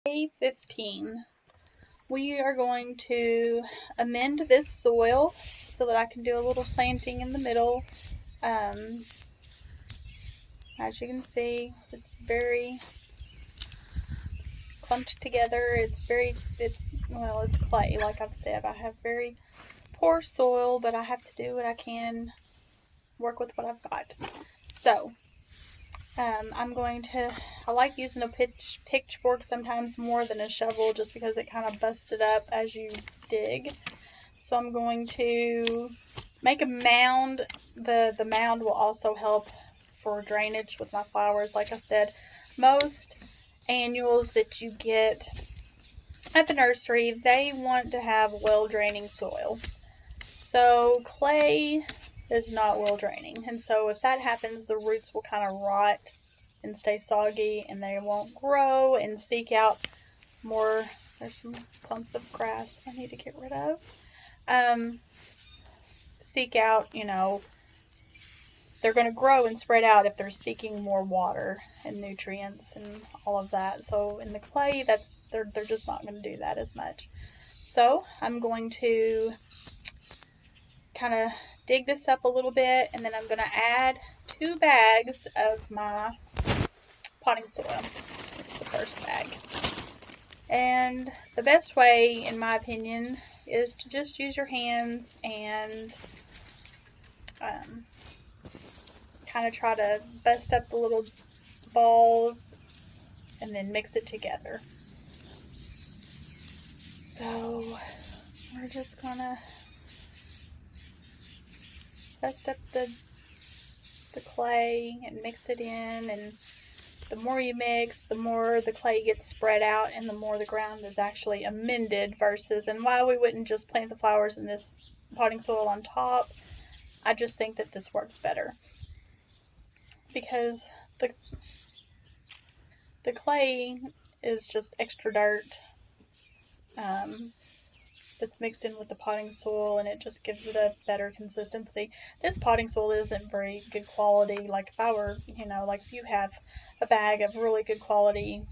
Day 15. We are going to amend this soil so that I can do a little planting in the middle. Um, as you can see, it's very clumped together. It's clay, like I've said. I have very poor soil, but I have to do what I can, work with what I've got. So, I like using a pitchfork sometimes more than a shovel just because it kind of busts it up as you dig. So I'm going to make a mound. The mound will also help for drainage with my flowers. Like I said, most annuals that you get at the nursery, they want to have well-draining soil. So clay is not well draining. And so if that happens, the roots will kind of rot and stay soggy and they won't grow and seek out more. There's some clumps of grass I need to get rid of. Seek out, they're going to grow and spread out if they're seeking more water and nutrients and all of that. So in the clay, they're just not going to do that as much. So I'm going to kind of dig this up a little bit, and then I'm going to add 2 bags of my potting soil. Here's the first bag. And the best way, in my opinion, is to just use your hands and kind of try to bust up the little balls and then mix it together. So we're just gonna bust up the clay and mix it in, and the more you mix, the more the clay gets spread out and the more the ground is actually amended and why we wouldn't just plant the flowers in this potting soil on top. I just think that this works better because the clay is just extra dirt that's mixed in with the potting soil, and it just gives it a better consistency. This potting soil isn't very good quality. Like if you have a bag of really good quality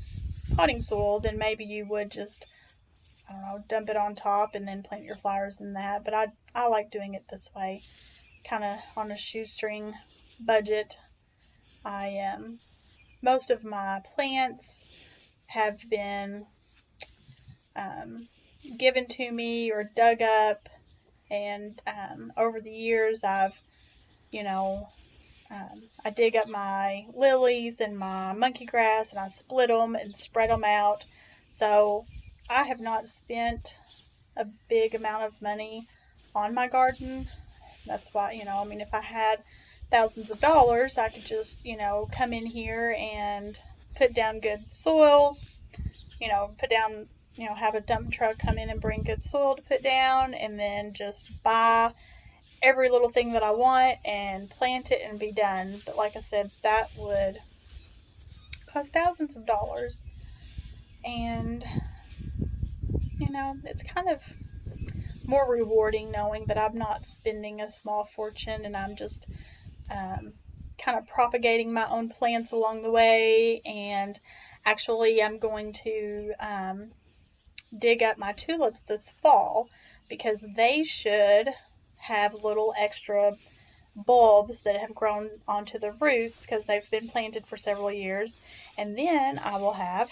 potting soil, then maybe you would just, I don't know, dump it on top and then plant your flowers in that. But I like doing it this way, kind of on a shoestring budget. Most of my plants have been given to me or dug up, and over the years I dig up my lilies and my monkey grass and I split them and spread them out. So I have not spent a big amount of money on my garden. That's why, if I had thousands of dollars, I could just, come in here and put down good soil, have a dump truck come in and bring good soil to put down, and then just buy every little thing that I want and plant it and be done. But like I said, that would cost thousands of dollars. And, it's kind of more rewarding knowing that I'm not spending a small fortune and I'm just kind of propagating my own plants along the way. And actually, I'm going to dig up my tulips this fall because they should have little extra bulbs that have grown onto the roots because they've been planted for several years. And then I will have,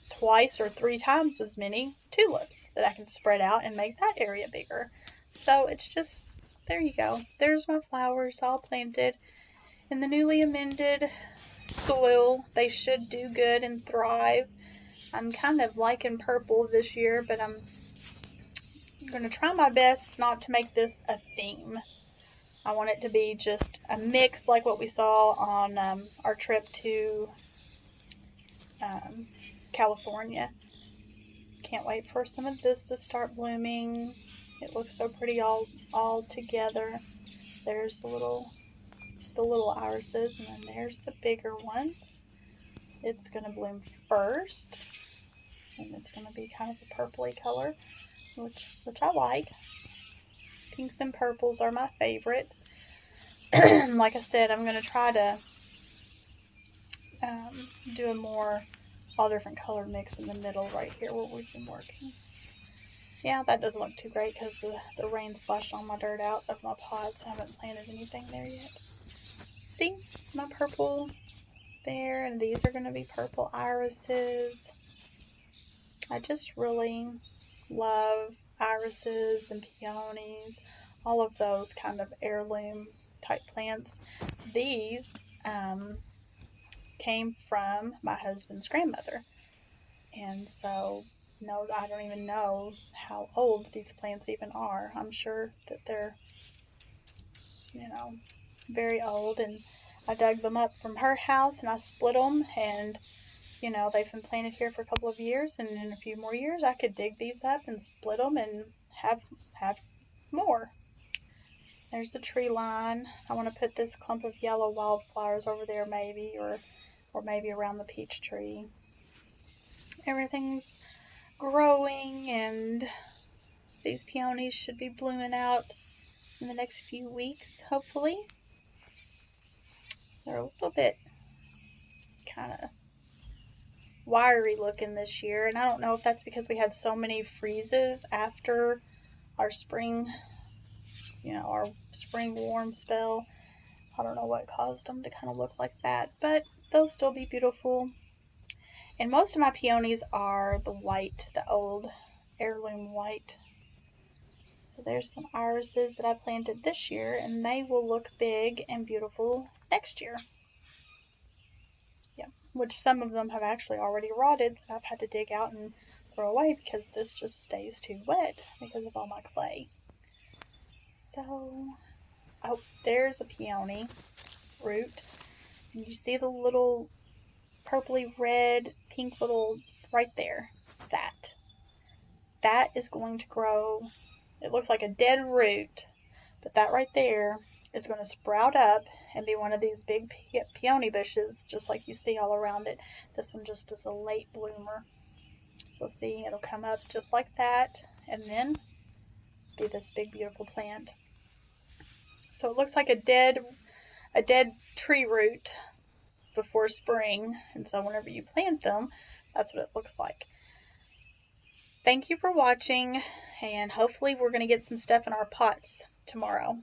twice or 3 times as many tulips that I can spread out and make that area bigger. So it's just, there you go. There's my flowers all planted in the newly amended soil. They should do good and thrive. I'm kind of liking purple this year, but I'm going to try my best not to make this a theme. I want it to be just a mix like what we saw on our trip to California. Can't wait for some of this to start blooming. It looks so pretty all together. There's the little irises, and then there's the bigger ones. It's going to bloom first, and it's going to be kind of a purpley color, which I like. Pinks and purples are my favorite. Like I said, I'm going to try to do a more all different color mix in the middle right here where we've been working. Yeah, that doesn't look too great because the rain splashed all my dirt out of my pots. I haven't planted anything there yet. See my purple there, and these are going to be purple irises. I just really love irises and peonies, all of those kind of heirloom type plants. These came from my husband's grandmother, and so no, I don't even know how old these plants even are. I'm sure that they're, very old, and I dug them up from her house and I split them, and they've been planted here for a couple of years, and in a few more years I could dig these up and split them and have more. There's the tree line. I want to put this clump of yellow wildflowers over there maybe, or maybe around the peach tree. Everything's growing, and these peonies should be blooming out in the next few weeks, hopefully. They're a little bit kind of wiry looking this year, and I don't know if that's because we had so many freezes after our spring, our spring warm spell. I don't know what caused them to kind of look like that, but they'll still be beautiful. And most of my peonies are the white, the old heirloom white. So there's some irises that I planted this year, and they will look big and beautiful next year. Yeah, which some of them have actually already rotted that I've had to dig out and throw away because this just stays too wet because of all my clay. So, oh, there's a peony root, and you see the little purpley red pink little right there. That is going to grow. It looks like a dead root, but that right there is going to sprout up and be one of these big peony bushes, just like you see all around it. This one just is a late bloomer. So see, it'll come up just like that, and then be this big beautiful plant. So it looks like a dead tree root before spring, and so whenever you plant them, that's what it looks like. Thank you for watching, and hopefully we're going to get some stuff in our pots tomorrow.